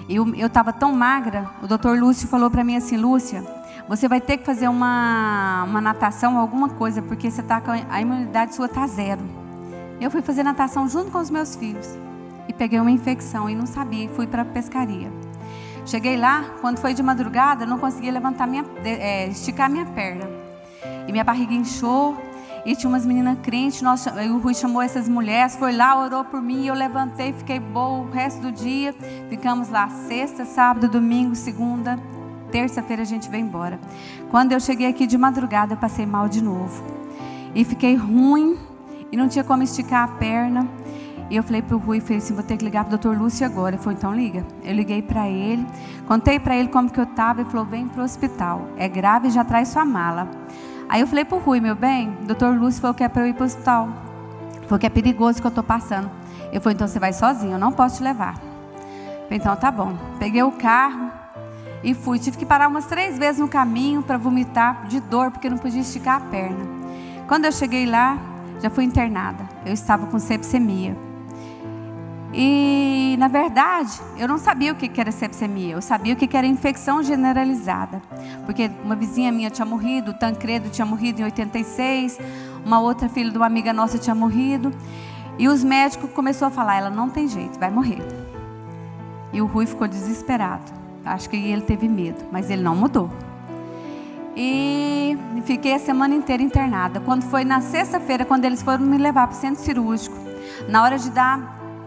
Eu estava tão magra. O doutor Lúcio falou para mim assim: Lúcia, você vai ter que fazer uma natação, alguma coisa, porque você tá com a imunidade sua está 0. Eu fui fazer natação junto com os meus filhos e peguei uma infecção e não sabia, fui para a pescaria. Cheguei lá, quando foi de madrugada, eu não conseguia levantar esticar minha perna. E minha barriga inchou, e tinha umas meninas crentes, o Rui chamou essas mulheres, foi lá, orou por mim, e eu levantei, fiquei boa o resto do dia. Ficamos lá sexta, sábado, domingo, segunda, terça-feira a gente veio embora. Quando eu cheguei aqui de madrugada, eu passei mal de novo. E fiquei ruim, e não tinha como esticar a perna. E eu falei para o Rui, falei assim, vou ter que ligar para o Dr. Lúcio agora. Ele falou, então liga. Eu liguei para ele, contei para ele como que eu estava, ele falou, vem para o hospital, é grave, já traz sua mala. Aí eu falei para o Rui, meu bem, o Dr. Lúcio falou que é para eu ir para o hospital, falou que é perigoso que eu estou passando. Eu falei, então você vai sozinho, eu não posso te levar. Eu falei, então tá bom. Peguei o carro e fui, tive que parar umas 3 vezes no caminho para vomitar de dor, porque não podia esticar a perna. Quando eu cheguei lá, já fui internada, eu estava com sepsemia. E, na verdade, eu não sabia o que era sepsemia. Eu sabia o que era infecção generalizada. Porque uma vizinha minha tinha morrido, o Tancredo tinha morrido em 86, uma outra filha de uma amiga nossa tinha morrido. E os médicos começaram a falar, ela não tem jeito, vai morrer. E o Rui ficou desesperado. Acho que ele teve medo, mas ele não mudou. E fiquei a semana inteira internada. Quando foi na sexta-feira, quando eles foram me levar para o centro cirúrgico, na hora de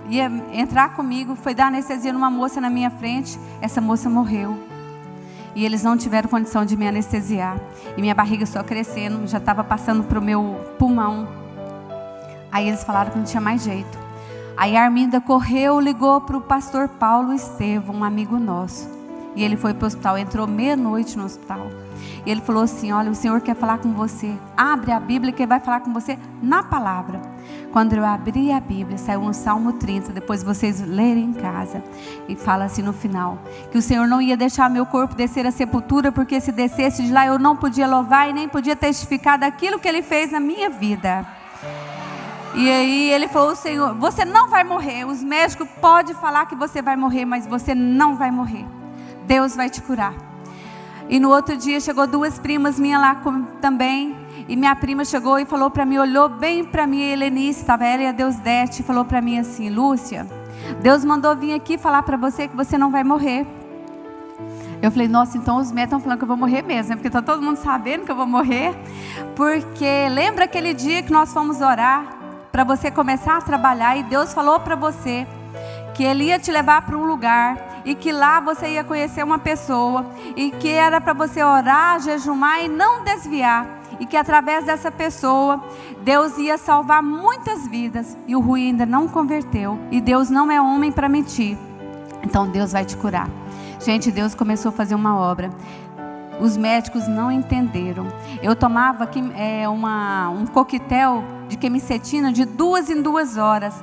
ia entrar comigo, foi dar anestesia numa moça na minha frente, essa moça morreu. E eles não tiveram condição de me anestesiar. E minha barriga só crescendo, já estava passando para o meu pulmão. Aí eles falaram que não tinha mais jeito. Aí a Arminda correu, ligou para o pastor Paulo Estevão, um amigo nosso. E ele foi para o hospital, entrou meia-noite no hospital. E ele falou assim, olha, o Senhor quer falar com você. Abre a Bíblia que Ele vai falar com você na palavra. Quando eu abri a Bíblia, saiu no Salmo 30, depois vocês lerem em casa. E fala assim no final, que o Senhor não ia deixar meu corpo descer à sepultura, porque se descesse de lá eu não podia louvar e nem podia testificar daquilo que Ele fez na minha vida. E aí ele falou, Senhor, você não vai morrer. Os médicos podem falar que você vai morrer, mas você não vai morrer. Deus vai te curar. E no outro dia chegou 2 primas minhas lá também. E minha prima chegou e falou para mim, olhou bem para mim, a Helenice, estava ela e a Deusdete, falou para mim assim, Lúcia, Deus mandou vir aqui falar para você que você não vai morrer. Eu falei, nossa, então os médicos estão falando que eu vou morrer mesmo, né? Porque está todo mundo sabendo que eu vou morrer. Porque lembra aquele dia que nós fomos orar para você começar a trabalhar e Deus falou para você que Ele ia te levar para um lugar e que lá você ia conhecer uma pessoa e que era para você orar, jejumar e não desviar, e que através dessa pessoa Deus ia salvar muitas vidas. E o Rui ainda não converteu, e Deus não é homem para mentir, então Deus vai te curar. Gente, Deus começou a fazer uma obra. Os médicos não entenderam. Eu tomava um coquetel de quemicetina de 2 em 2 horas.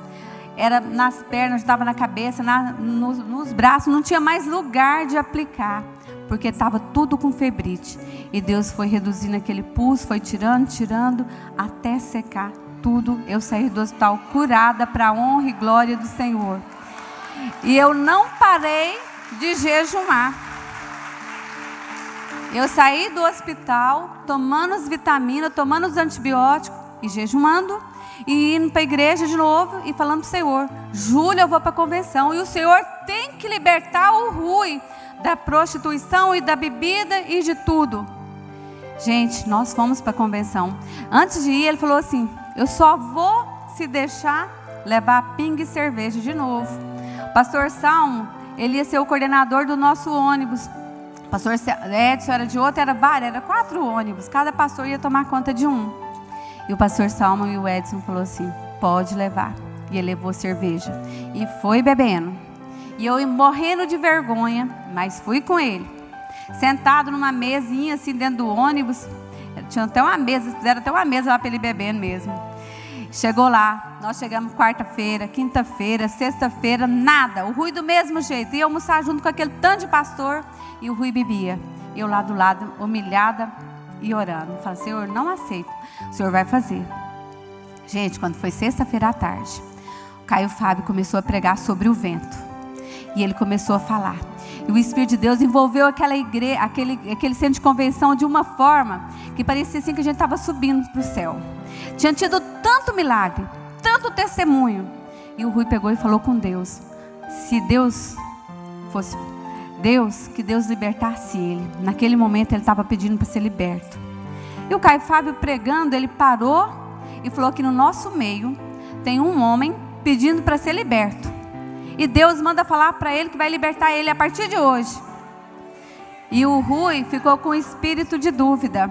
Era nas pernas, estava na cabeça, nos braços, não tinha mais lugar de aplicar, porque estava tudo com febrite. E Deus foi reduzindo aquele pulso, foi tirando, até secar tudo. Eu saí do hospital curada para a honra e glória do Senhor. E eu não parei de jejumar. Eu saí do hospital, tomando as vitaminas, tomando os antibióticos e jejumando. E indo para a igreja de novo e falando para o Senhor, Júlia, eu vou para a convenção. E o Senhor tem que libertar o Rui da prostituição e da bebida e de tudo. Gente, nós fomos para a convenção. Antes de ir, ele falou assim, eu só vou se deixar levar pinga e cerveja de novo. O pastor Salmo, ele ia ser o coordenador do nosso ônibus. O pastor Edson era de outro, era 4 ônibus. Cada pastor ia tomar conta de um. E o pastor Salmo e o Edson falou assim, pode levar. E ele levou cerveja. E foi bebendo. E eu morrendo de vergonha, mas fui com ele. Sentado numa mesinha assim dentro do ônibus. Tinha até uma mesa, fizeram até uma mesa lá para ele bebendo mesmo. Chegou lá, nós chegamos quarta-feira, quinta-feira, sexta-feira, nada. O Rui do mesmo jeito. Ia almoçar junto com aquele tanto de pastor e o Rui bebia. Eu lá do lado, humilhada e orando. Falei, Senhor, não aceito. O Senhor vai fazer. Gente, quando foi sexta-feira à tarde, o Caio Fábio começou a pregar sobre o vento. E ele começou a falar. E o Espírito de Deus envolveu aquela igreja, aquele centro de convenção de uma forma que parecia assim que a gente estava subindo para o céu. Tinha tido tanto milagre, tanto testemunho. E o Rui pegou e falou com Deus: se Deus fosse Deus, que Deus libertasse ele. Naquele momento ele estava pedindo para ser liberto. E o Caio Fábio pregando, ele parou e falou que no nosso meio tem um homem pedindo para ser liberto. E Deus manda falar para ele que vai libertar ele a partir de hoje. E o Rui ficou com espírito de dúvida.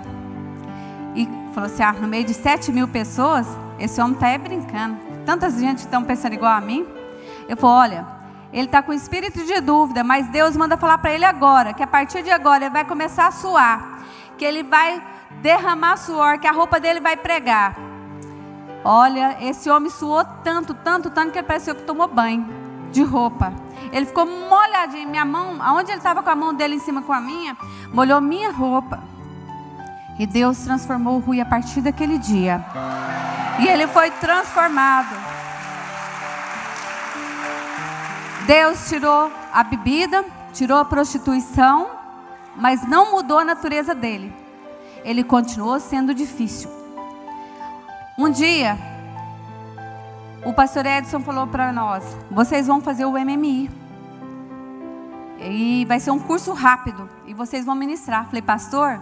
E falou assim: no meio de 7.000 pessoas, esse homem está brincando. Tanta gente que estão pensando igual a mim. Eu falei: olha, ele está com espírito de dúvida, mas Deus manda falar para ele agora, que a partir de agora ele vai começar a suar, que ele vai derramar suor, que a roupa dele vai pregar. Olha, esse homem suou tanto, tanto, tanto, que ele pareceu que tomou banho de roupa. Ele ficou molhadinho, minha mão, aonde ele estava com a mão dele em cima com a minha, molhou minha roupa. E Deus transformou o Rui a partir daquele dia. E ele foi transformado. Deus tirou a bebida, tirou a prostituição, mas não mudou a natureza dele. Ele continuou sendo difícil. Um dia, o pastor Edson falou para nós: vocês vão fazer o MMI. E vai ser um curso rápido. E vocês vão ministrar. Falei: pastor,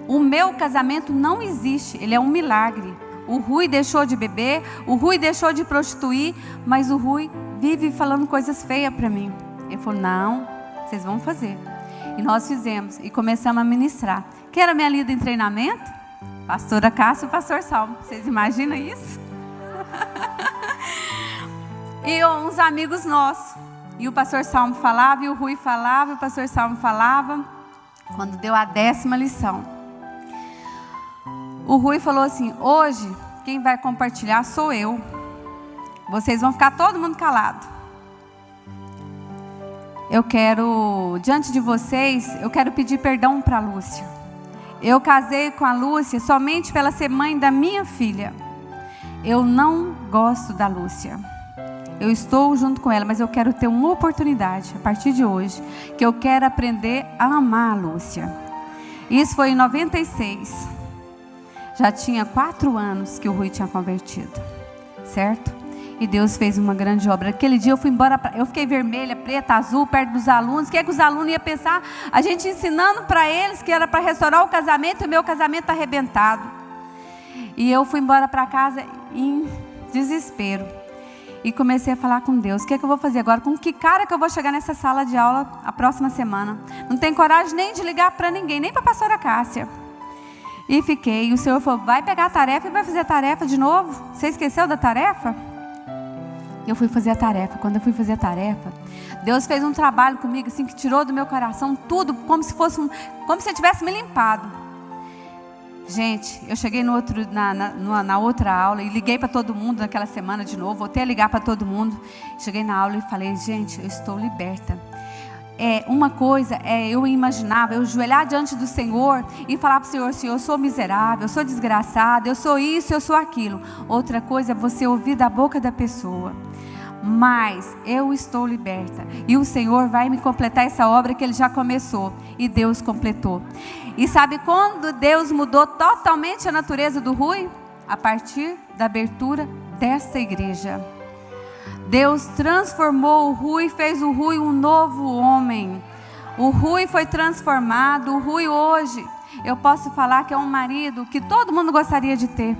o meu casamento não existe. Ele é um milagre. O Rui deixou de beber, o Rui deixou de prostituir, mas o Rui vive falando coisas feias para mim. Ele falou: não, vocês vão fazer. E nós fizemos e começamos a ministrar. Quem era minha líder em treinamento? Pastora Cássia e o pastor Salmo. Vocês imaginam isso? E uns amigos nossos. E o pastor Salmo falava, e o Rui falava, e o pastor Salmo falava. Quando deu a 10ª lição, o Rui falou assim: hoje quem vai compartilhar sou eu. Vocês vão ficar todo mundo calado. Eu quero, diante de vocês, eu quero pedir perdão para a Lúcia. Eu casei com a Lúcia somente para ela ser mãe da minha filha. Eu não gosto da Lúcia. Eu estou junto com ela, mas eu quero ter uma oportunidade, a partir de hoje, que eu quero aprender a amar a Lúcia. Isso foi em 96. Já tinha 4 anos que o Rui tinha convertido, certo? E Deus fez uma grande obra. Aquele dia eu fui embora, eu fiquei vermelha, preta, azul, perto dos alunos. O que é que os alunos iam pensar? A gente ensinando para eles que era para restaurar o casamento, e o meu casamento arrebentado. E eu fui embora para casa em desespero. E comecei a falar com Deus: o que é que eu vou fazer agora? Com que cara que eu vou chegar nessa sala de aula a próxima semana? Não tenho coragem nem de ligar para ninguém, nem para a pastora Cássia. E fiquei. E o Senhor falou: vai pegar a tarefa e vai fazer a tarefa de novo? Você esqueceu da tarefa? Eu fui fazer a tarefa. Quando eu fui fazer a tarefa, Deus fez um trabalho comigo assim, que tirou do meu coração tudo, como se eu tivesse me limpado. Gente, eu cheguei na outra aula e liguei para todo mundo naquela semana de novo. Voltei a ligar para todo mundo. Cheguei na aula e falei: gente, eu estou liberta. Uma coisa eu imaginava, eu ajoelhar diante do Senhor e falar para o Senhor: Senhor, eu sou miserável, eu sou desgraçada, eu sou isso, eu sou aquilo. Outra coisa é você ouvir da boca da pessoa: mas eu estou liberta, e o Senhor vai me completar essa obra que Ele já começou. E Deus completou. E sabe quando Deus mudou totalmente a natureza do Rui? A partir da abertura dessa igreja. Deus transformou o Rui, fez o Rui um novo homem. O Rui foi transformado. O Rui hoje, eu posso falar que é um marido que todo mundo gostaria de ter.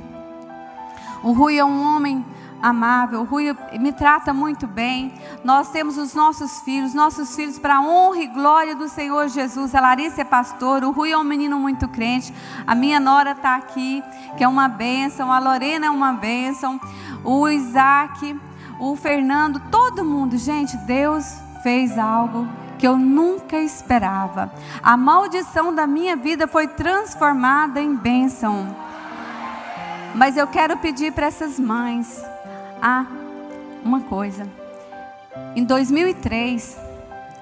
O Rui é um homem amável. O Rui me trata muito bem. Nós temos os nossos filhos para a honra e glória do Senhor Jesus. A Larissa é pastora. O Rui é um menino muito crente. A minha nora está aqui, que é uma bênção. A Lorena é uma bênção. O Isaac, o Fernando, todo mundo. Gente, Deus fez algo que eu nunca esperava. A maldição da minha vida foi transformada em bênção. Mas eu quero pedir para essas mães uma coisa. Em 2003,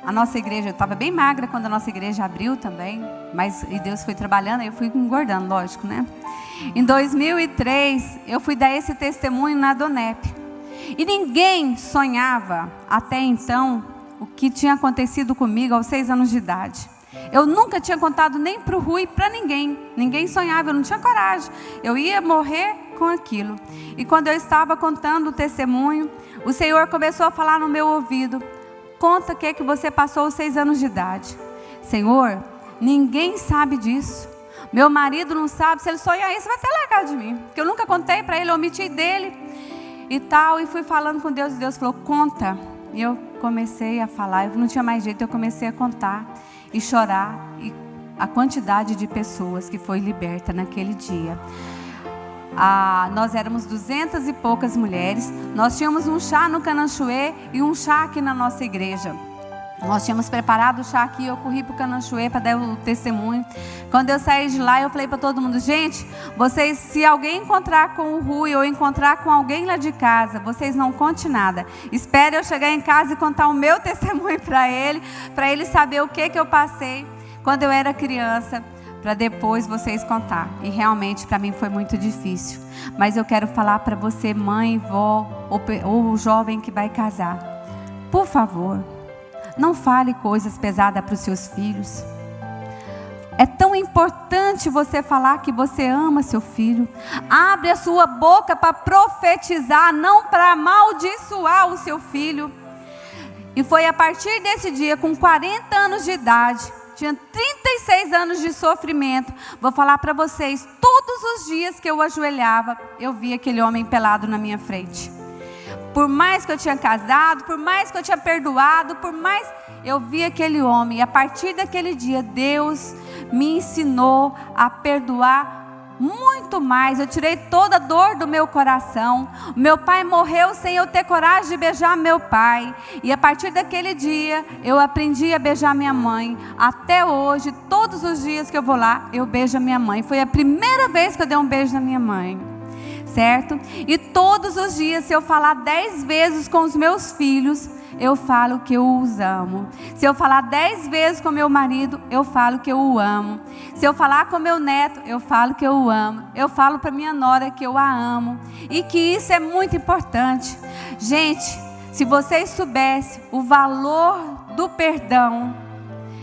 a nossa igreja, eu estava bem magra quando a nossa igreja abriu também, mas e Deus foi trabalhando, aí eu fui engordando, lógico, né? Em 2003, eu fui dar esse testemunho na Donep. E ninguém sonhava até então o que tinha acontecido comigo aos 6 anos de idade. Eu nunca tinha contado nem para o Rui, para ninguém. Ninguém sonhava, eu não tinha coragem. Eu ia morrer com aquilo. E quando eu estava contando o testemunho, o Senhor começou a falar no meu ouvido: conta o que é que você passou aos 6 anos de idade. Senhor, ninguém sabe disso. Meu marido não sabe. Se ele sonhar isso, vai até largar de mim, porque eu nunca contei para ele, eu omiti dele e tal. E fui falando com Deus, e Deus falou: conta. E eu comecei a falar, eu não tinha mais jeito, eu comecei a contar e chorar. E a quantidade de pessoas que foi liberta naquele dia. Nós éramos 200 e poucas mulheres. Nós tínhamos um chá no Cananchoê e um chá aqui na nossa igreja. Nós tínhamos preparado o chá aqui, eu corri para o Cananchoê para dar o testemunho. Quando eu saí de lá, eu falei para todo mundo: gente, vocês, se alguém encontrar com o Rui ou encontrar com alguém lá de casa, vocês não contem nada. Espere eu chegar em casa e contar o meu testemunho para ele saber o que eu passei quando eu era criança, para depois vocês contar. E realmente para mim foi muito difícil. Mas eu quero falar para você, mãe, vó ou jovem que vai casar: por favor, não fale coisas pesadas para os seus filhos. É tão importante você falar que você ama seu filho. Abre a sua boca para profetizar, não para amaldiçoar o seu filho. E foi a partir desse dia, com 40 anos de idade, tinha 36 anos de sofrimento. Vou falar para vocês, todos os dias que eu ajoelhava, eu via aquele homem pelado na minha frente. Por mais que eu tinha casado, por mais que eu tinha perdoado, por mais, eu via aquele homem. E a partir daquele dia, Deus me ensinou a perdoar muito mais. Eu tirei toda a dor do meu coração. Meu pai morreu sem eu ter coragem de beijar meu pai. E a partir daquele dia, eu aprendi a beijar minha mãe. Até hoje, todos os dias que eu vou lá, eu beijo a minha mãe. Foi a primeira vez que eu dei um beijo na minha mãe. Certo? E todos os dias, se eu falar 10 vezes com os meus filhos, eu falo que eu os amo. Se eu falar 10 vezes com meu marido, eu falo que eu o amo. Se eu falar com meu neto, eu falo que eu o amo. Eu falo para minha nora que eu a amo. E que isso é muito importante. Gente, se vocês soubessem o valor do perdão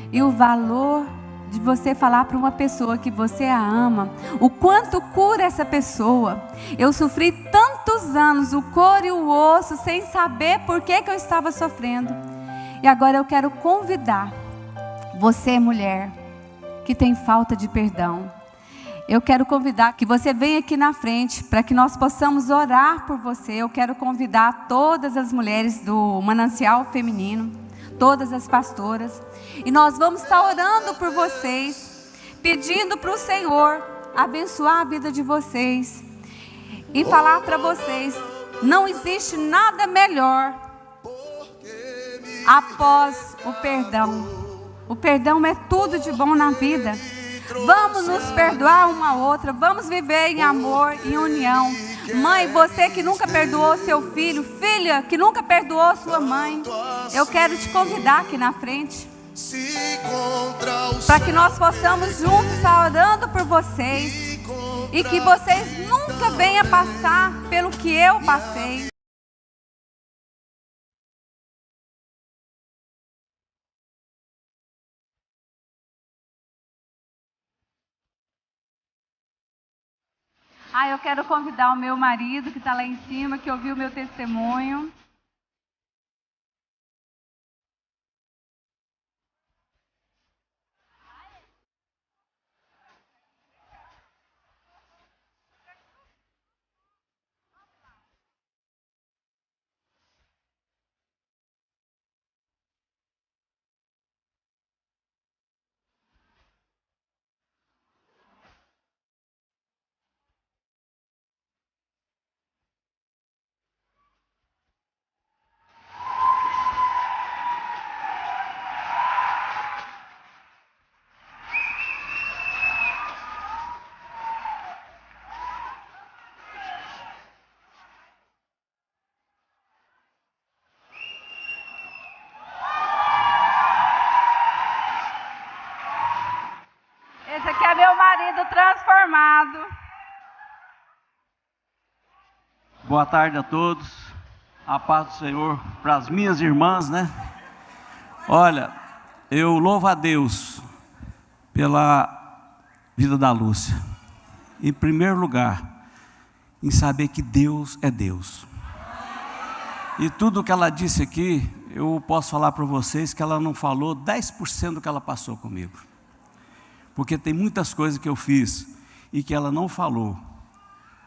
e o valor de você falar para uma pessoa que você a ama, o quanto cura essa pessoa. Eu sofri tantos anos, o couro e o osso, sem saber por que eu estava sofrendo. E agora eu quero convidar você, mulher, que tem falta de perdão. Eu quero convidar que você venha aqui na frente, para que nós possamos orar por você. Eu quero convidar todas as mulheres do Manancial Feminino, todas as pastoras, e nós vamos estar orando por vocês, pedindo para o Senhor abençoar a vida de vocês e falar para vocês: não existe nada melhor após o perdão. O perdão é tudo de bom na vida. Vamos nos perdoar uma a outra, vamos viver em amor, em união. Mãe, você que nunca perdoou seu filho, filha que nunca perdoou sua mãe, eu quero te convidar aqui na frente, para que nós possamos juntos estar orando por vocês, e que vocês nunca venham passar pelo que eu passei. Eu quero convidar o meu marido, que está lá em cima, que ouviu o meu testemunho. Esse aqui é meu marido transformado. Boa tarde a todos. A paz do Senhor para as minhas irmãs, né? Olha, eu louvo a Deus pela vida da Lúcia. Em primeiro lugar, em saber que Deus é Deus. E tudo que ela disse aqui, eu posso falar para vocês que ela não falou 10% do que ela passou comigo. Porque tem muitas coisas que eu fiz e que ela não falou.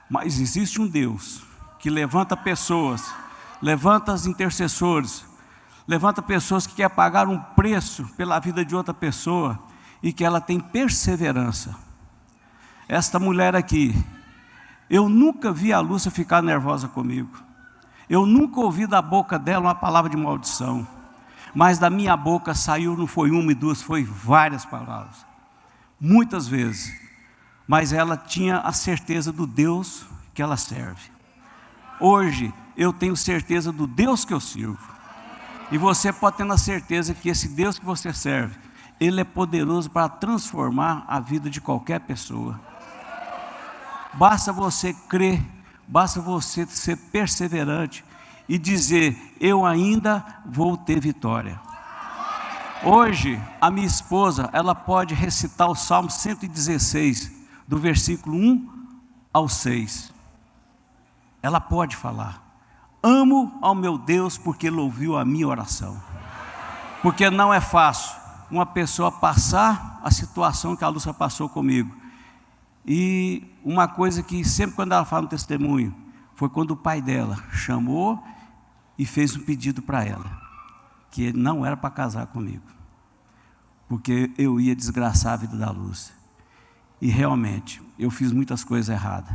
Mas existe um Deus que levanta pessoas, levanta os intercessores, levanta pessoas que querem pagar um preço pela vida de outra pessoa e que ela tem perseverança. Esta mulher aqui, eu nunca vi a Lúcia ficar nervosa comigo. Eu nunca ouvi da boca dela uma palavra de maldição. Mas da minha boca saiu, não foi uma e duas, foi várias palavras. Muitas vezes. Mas ela tinha a certeza do Deus que ela serve. Hoje, eu tenho certeza do Deus que eu sirvo. E você pode ter a certeza que esse Deus que você serve, Ele é poderoso para transformar a vida de qualquer pessoa. Basta você crer, basta você ser perseverante e dizer, eu ainda vou ter vitória. Hoje, a minha esposa, ela pode recitar o Salmo 116, do versículo 1 ao 6. Ela pode falar, amo ao meu Deus porque Ele ouviu a minha oração. Porque não é fácil uma pessoa passar a situação que a Lúcia passou comigo. E uma coisa que sempre quando ela fala no testemunho, foi quando o pai dela chamou e fez um pedido para ela, que ele não era para casar comigo, porque eu ia desgraçar a vida da Lúcia. E realmente, eu fiz muitas coisas erradas,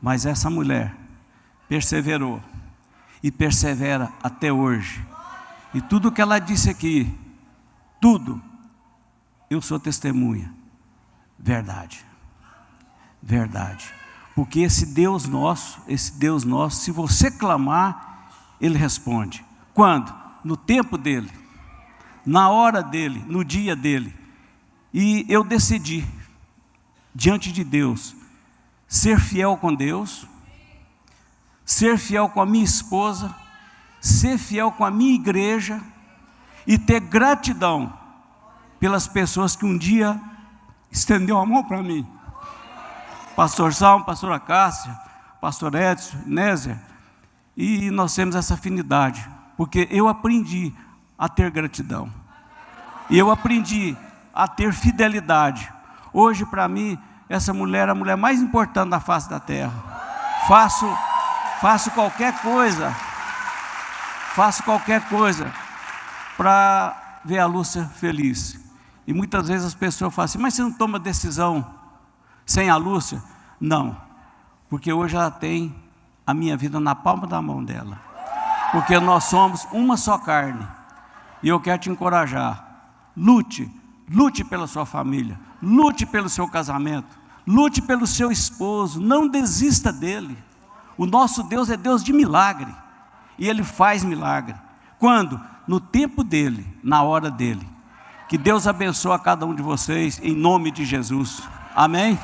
mas essa mulher perseverou, e persevera até hoje, e tudo que ela disse aqui, tudo, eu sou testemunha, verdade, verdade, porque esse Deus nosso, se você clamar, Ele responde. Quando? No tempo dEle, na hora dEle, no dia dEle. E eu decidi, diante de Deus, ser fiel com Deus, ser fiel com a minha esposa, ser fiel com a minha igreja, e ter gratidão pelas pessoas que um dia estendeu a mão para mim. Pastor Salmo, pastora Cássia, pastor Edson, Nézia, e nós temos essa afinidade, porque eu aprendi a ter gratidão, e eu aprendi a ter fidelidade. Hoje para mim, essa mulher é a mulher mais importante da face da terra. Faço qualquer coisa para ver a Lúcia feliz. E muitas vezes as pessoas falam assim, mas você não toma decisão sem a Lúcia? Não, porque hoje ela tem a minha vida na palma da mão dela, porque nós somos uma só carne. E eu quero te encorajar, lute pela sua família, lute pelo seu casamento, lute pelo seu esposo, não desista dele. O nosso Deus é Deus de milagre, e Ele faz milagre. Quando? No tempo dEle, na hora dEle. Que Deus abençoe a cada um de vocês, em nome de Jesus. Amém?